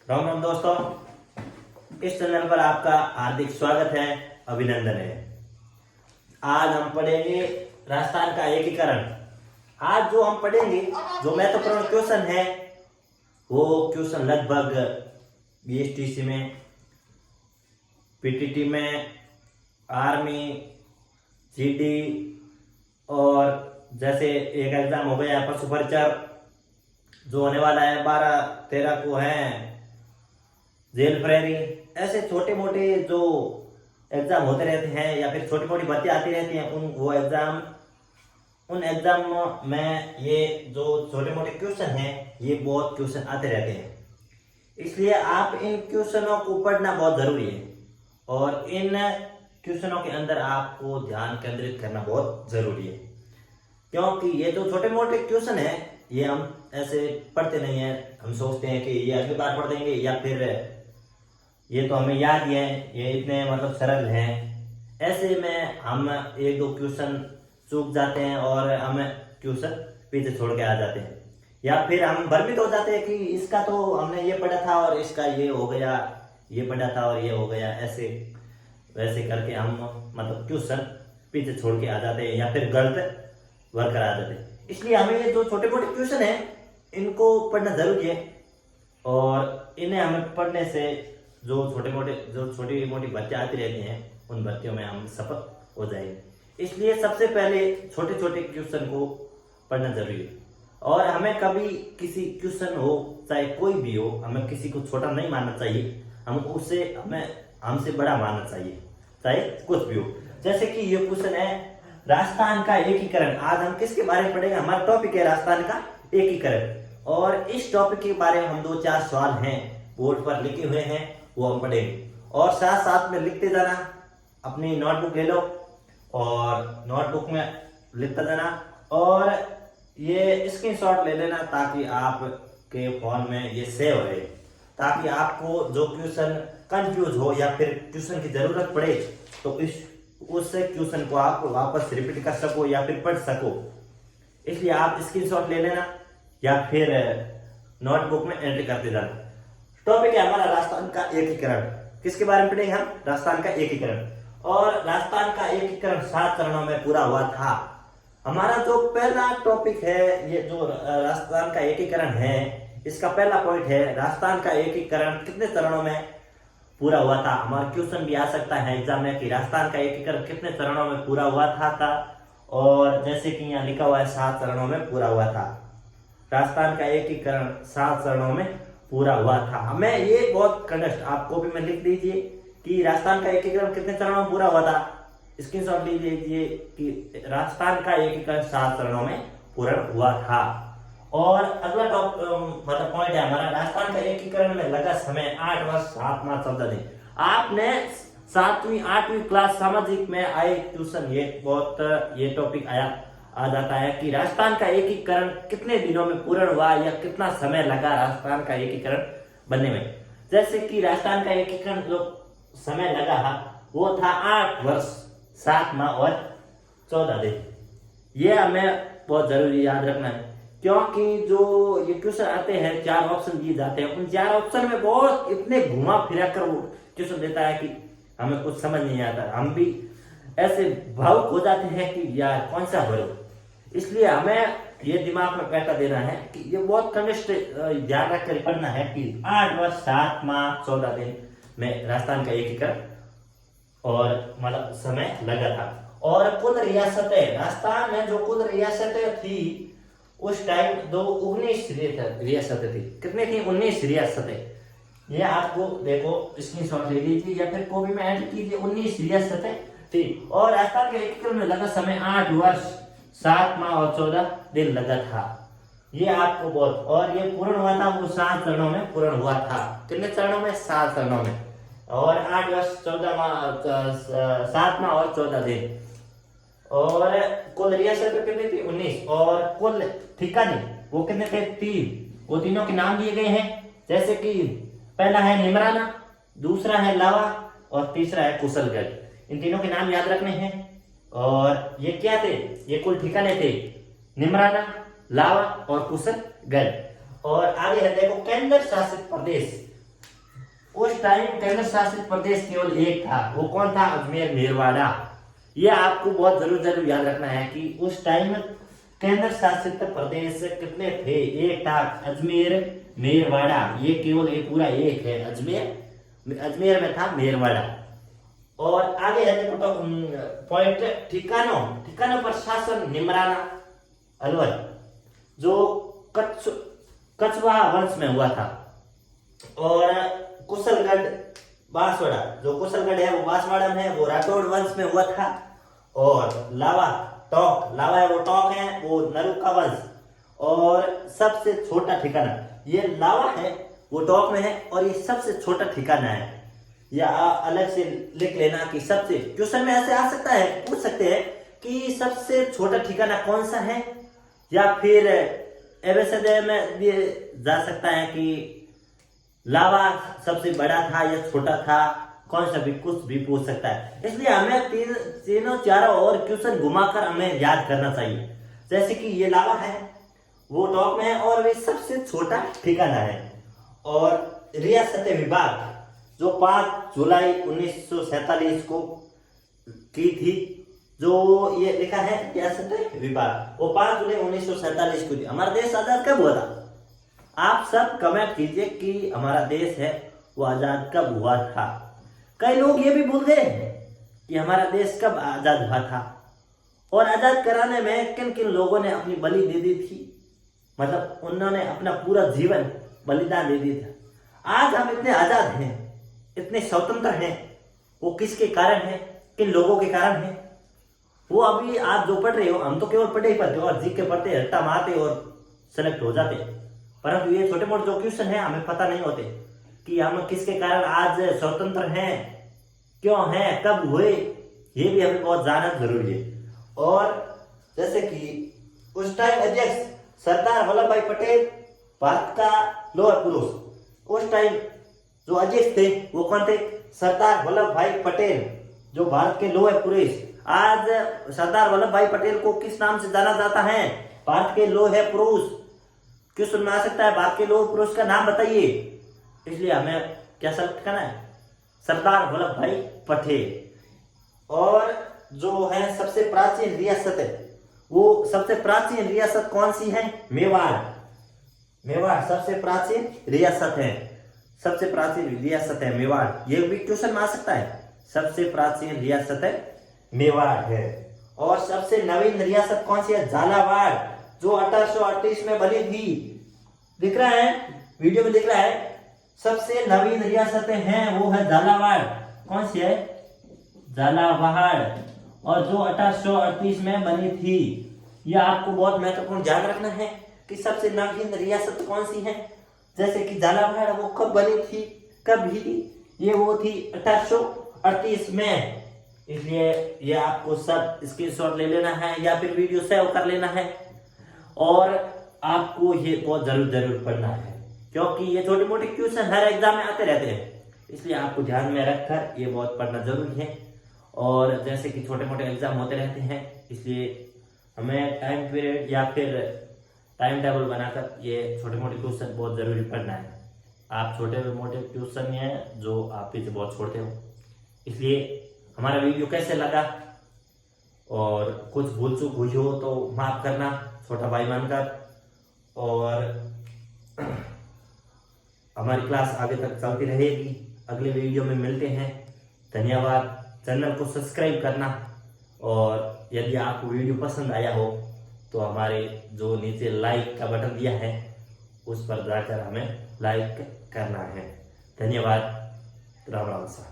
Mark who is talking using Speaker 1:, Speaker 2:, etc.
Speaker 1: राम राम दोस्तों, इस चैनल पर आपका हार्दिक स्वागत है, अभिनंदन है। आज हम पढ़ेंगे राजस्थान का एकीकरण। आज जो हम पढ़ेंगे, जो महत्वपूर्ण क्वेश्चन है, वो क्वेश्चन लगभग बीएसटीसी में, पीटीटी में, आर्मी, जीडी और जैसे एक एग्जाम हो गया पशु परिचर जो होने वाला है 12-13 को है, जेल फ्रेरी, ऐसे छोटे मोटे जो एग्जाम होते रहते हैं या फिर छोटी मोटी भर्ती आती रहती हैं, उन एग्जाम में ये जो छोटे मोटे क्वेश्चन हैं, ये बहुत क्वेश्चन आते रहते हैं। इसलिए आप इन क्वेश्चनों को पढ़ना बहुत जरूरी है और इन क्वेश्चनों के अंदर आपको ध्यान केंद्रित करना बहुत जरूरी है, क्योंकि ये जो छोटे मोटे क्वेश्चन है ये हम ऐसे पढ़ते नहीं है। हम सोचते हैं कि ये अगली बार पढ़ देंगे या फिर ये तो हमें याद ही है, ये इतने मतलब सरल हैं। ऐसे में हम एक दो क्वेश्चन चूक जाते हैं और हम क्वेश्चन पीछे छोड़ के आ जाते हैं, या फिर हम भ्रमित हो जाते हैं कि इसका तो हमने ये पढ़ा था और इसका ये हो गया, ये पढ़ा था और ये हो गया, ऐसे वैसे करके हम मतलब क्वेश्चन पीछे छोड़ के आ जाते हैं या फिर गलत वर्क करा जाते हैं। इसलिए हमें ये जो छोटे मोटे क्वेश्चन है इनको पढ़ना जरूरी है और इन्हें हमें पढ़ने से जो छोटी मोटी भर्तियां आती रहती हैं, उन भर्तियों में हम सफल हो जाएंगे। इसलिए सबसे पहले छोटे छोटे क्वेश्चन को पढ़ना जरूरी है और हमें कभी किसी क्वेश्चन हो चाहे कोई भी हो, हमें किसी को छोटा नहीं मानना चाहिए, हमें हमसे बड़ा मानना चाहिए, चाहे कुछ भी हो। जैसे कि ये क्वेश्चन है राजस्थान का एकीकरण। आज हम किसके बारे में पढ़ेंगे? हमारा टॉपिक है राजस्थान का एकीकरण और इस टॉपिक के बारे में हम 2-4 सवाल हैं बोर्ड पर लिखे हुए हैं, वो हम पढ़ेंगे और साथ साथ में लिखते जाना। अपनी नोटबुक ले लो और नोटबुक में लिखता जाना और ये स्क्रीनशॉट ले लेना ताकि आपके फोन में ये सेव रहे, ताकि आपको जो क्वेश्चन कंफ्यूज हो या फिर क्वेश्चन की जरूरत पड़े तो उस क्वेश्चन को आप वापस रिपीट कर सको या फिर पढ़ सको। इसलिए आप स्क्रीनशॉट ले लेना या फिर नोटबुक में एंट्री करते जाना। टॉपिक है हमारा राजस्थान का एकीकरण। किसके बारे में पढ़ेंगे हम? राजस्थान का एकीकरण। और राजस्थान का एकीकरण 7 चरणों में पूरा हुआ था। हमारा जो पहला टॉपिक है, ये जो राजस्थान का एकीकरण है, इसका पहला पॉइंट है राजस्थान का एकीकरण कितने चरणों में पूरा हुआ था। हमारा क्वेश्चन भी आ सकता है एग्जाम में कि राजस्थान का एकीकरण कितने चरणों में पूरा हुआ था और जैसे कि यहाँ लिखा हुआ है 7 चरणों में पूरा हुआ था। राजस्थान का एकीकरण 7 चरणों में पूरा हुआ था। हमें ये बहुत कंडस्ट आप कॉपी में लिख दीजिए कि राजस्थान का एकीकरण कितने चरणों में पूरा हुआ था। स्क्रीनशॉट ले लीजिए कि राजस्थान का एकीकरण 7 चरणों में पूरा हुआ था। और अगला मतलब पॉइंट है हमारा राजस्थान का एकीकरण में लगा समय 8 वर्ष 7 माह 14 दिन। आपने 7वीं 8वीं क्लास सामाजिक में आए ट्यूशन ये टॉपिक आ जाता है कि राजस्थान का एकीकरण कितने दिनों में पूर्ण हुआ या कितना समय लगा राजस्थान का एकीकरण बनने में। जैसे कि राजस्थान का एकीकरण जो समय लगा वो था 8 वर्ष 7 माह और 14 दिन। ये हमें बहुत जरूरी याद रखना है, क्योंकि जो ये क्वेश्चन आते हैं 4 ऑप्शन दिए जाते हैं, उन 4 ऑप्शन में बहुत इतने घुमा फिरा कर वो क्वेश्चन देता है कि हमें कुछ समझ नहीं आता। हम भी ऐसे भावुक हो जाते हैं कि यार कौन सा भरो। इसलिए हमें ये दिमाग में बैठा देना है कि ये बहुत कनिष्ठ ध्यान रखकर पढ़ना है कि 8 वर्ष 7 माह 14 दिन में राजस्थान का एकीकरण और मतलब समय लगा था। और कुल रियासतें, राजस्थान में जो कुल रियासतें थी उस टाइम 19 रियासतें थी। कितनी थी? 19 रियासतें। ये आपको देखो स्क्रीनशॉट ले लीजिए या फिर कॉपी में ऐड कीजिए। 19 रियासतें थी और राजस्थान के एकीकरण में लगा समय 8 वर्ष 7 माह और 14 दिन लगा था। ये आपको बहुत, और ये पूर्ण हुआ था वो 7 चरणों में पूर्ण हुआ था। कितने चरणों में? 7 चरणों में। और 8 वर्ष 14 माह 7 माह और 14 दिन। और कुल रियासत कितनी थी? 19। और कुल ठिकाने वो कितने थे? 3। वो तीनों के नाम दिए गए हैं, जैसे कि पहला है निमराना, दूसरा है लावा और तीसरा है कुशलगढ़। इन तीनों के नाम याद रखने हैं। और ये क्या थे? ये कुल ठिकाने थे, निमराना, लावा और कुशलगढ़। और आगे है देखो केंद्र शासित प्रदेश। उस टाइम केंद्र शासित प्रदेश केवल एक था, वो कौन था? अजमेर मेरवाड़ा। ये आपको बहुत जरूर याद रखना है कि उस टाइम केंद्र शासित प्रदेश कितने थे? एक था अजमेर मेरवाड़ा, ये केवल एक पूरा एक है, अजमेर में था मेरवाड़ा। और आगे है देखो पॉइंट ठिकानों पर शासन निमराना अलवर, जो कछवा वंश में हुआ था। और कुशलगढ़ बांसवाड़ा, जो कुशलगढ़ है वो बांसवाड़ा में है, वो राठौड़ वंश में हुआ था। और लावा है वो टोंक है, वो नरुका वंश। और सबसे छोटा ठिकाना, ये लावा है वो टोंक में है, और ये सबसे छोटा ठिकाना है। या अलग से लिख लेना कि सबसे, क्वेश्चन में ऐसे आ सकता है, पूछ सकते हैं कि सबसे छोटा ठिकाना कौन सा है, या फिर एबीसीडी में भी जा सकता है कि लावा सबसे बड़ा था या छोटा था, कौन सा भी, कुछ भी पूछ सकता है। इसलिए हमें तीनों चारों और क्वेश्चन घुमाकर हमें याद करना चाहिए। जैसे कि ये लावा है वो टॉप में है और वे सबसे छोटा ठिकाना है। और रियासत विभाग जो 5 जुलाई 1947 को की थी, जो ये लिखा है रियासत विभाग, वो 5 जुलाई 1947 को थी। हमारा देश आजाद कब हुआ था? आप सब कमेंट कीजिए कि हमारा देश है वो आजाद कब हुआ था। कई लोग ये भी भूल गए कि हमारा देश कब आजाद हुआ था, और आजाद कराने में किन किन लोगों ने अपनी बलि दे दी थी, मतलब उन्होंने अपना पूरा जीवन बलिदान दे दिया था। आज हम इतने आजाद हैं, इतने स्वतंत्र हैं, वो किसके कारण है, किन लोगों के कारण है? वो अभी आप जो पढ़ रहे हो, हम तो केवल पढ़े ही पढ़ते हो और जीके पढ़ते, रट्टा मारते और सेलेक्ट हो जाते, परंतु ये छोटे मोटे जो क्वेश्चन है हमें पता नहीं होते कि हम किसके कारण आज स्वतंत्र हैं, क्यों हैं, कब हुए, ये भी हमें बहुत जानना जरूरी है। और जैसे कि उस टाइम अध्यक्ष सरदार वल्लभ भाई पटेल भारत का लोह पुरुष, उस टाइम जो अध्यक्ष थे वो कौन थे? सरदार वल्लभ भाई पटेल, जो भारत के लोह पुरुष। आज सरदार वल्लभ भाई पटेल को किस नाम से जाना जाता है? भारत के लोह पुरुष। क्वेश्चन में आ सकता है भारत के लोह पुरुष का नाम बताइए, इसलिए हमें क्या सेलेक्ट करना है? सरदार वल्लभ भाई पटेल। और जो है सबसे प्राचीन रियासत है, वो सबसे प्राचीन रियासत कौन सी है? मेवाड़ सबसे प्राचीन रियासत है, सबसे प्राचीन रियासत है मेवाड़। ये भी क्वेश्चन में आ सकता है, सबसे प्राचीन रियासत है मेवाड़ है। और सबसे नवीन रियासत कौन सी है? झालावाड़, जो 1838 में बनी थी। दिख रहा है, वीडियो में दिख रहा है, सबसे नवीन रियासतें हैं वो है झालावाड़। कौन सी है? झालावाड़, और जो 1838 में बनी थी। यह आपको बहुत महत्वपूर्ण ध्यान रखना है कि सबसे नवीन रियासत कौन सी है। जैसे कि झालावाड़ वो कब बनी थी, कब ही? ये वो थी 1838 में। इसलिए ये आपको सब स्क्रीनशॉट ले लेना है या फिर वीडियो सेव कर लेना है, और आपको ये बहुत जरूर पढ़ना है, क्योंकि ये छोटे मोटे क्वेश्चन हर एग्जाम में आते रहते हैं, इसलिए आपको ध्यान में रखकर ये बहुत पढ़ना जरूरी है। और जैसे कि छोटे मोटे एग्जाम होते रहते हैं, इसलिए हमें टाइम पीरियड या फिर टाइम टेबल बनाकर ये छोटे मोटे क्वेश्चन बहुत जरूरी पढ़ना है। आप छोटे मोटे क्वेश्चन हैं जो आप पीछे बहुत छोड़ते हो। इसलिए हमारा वीडियो कैसे लगा, और कुछ भूल चूक हुई हो तो माफ करना, छोटा भाई मानकर। और हमारी क्लास आगे तक चलती रहेगी, अगले वीडियो में मिलते हैं। धन्यवाद। चैनल को सब्सक्राइब करना, और यदि आपको वीडियो पसंद आया हो तो हमारे जो नीचे लाइक का बटन दिया है उस पर जाकर हमें लाइक करना है। धन्यवाद। राम राम सा।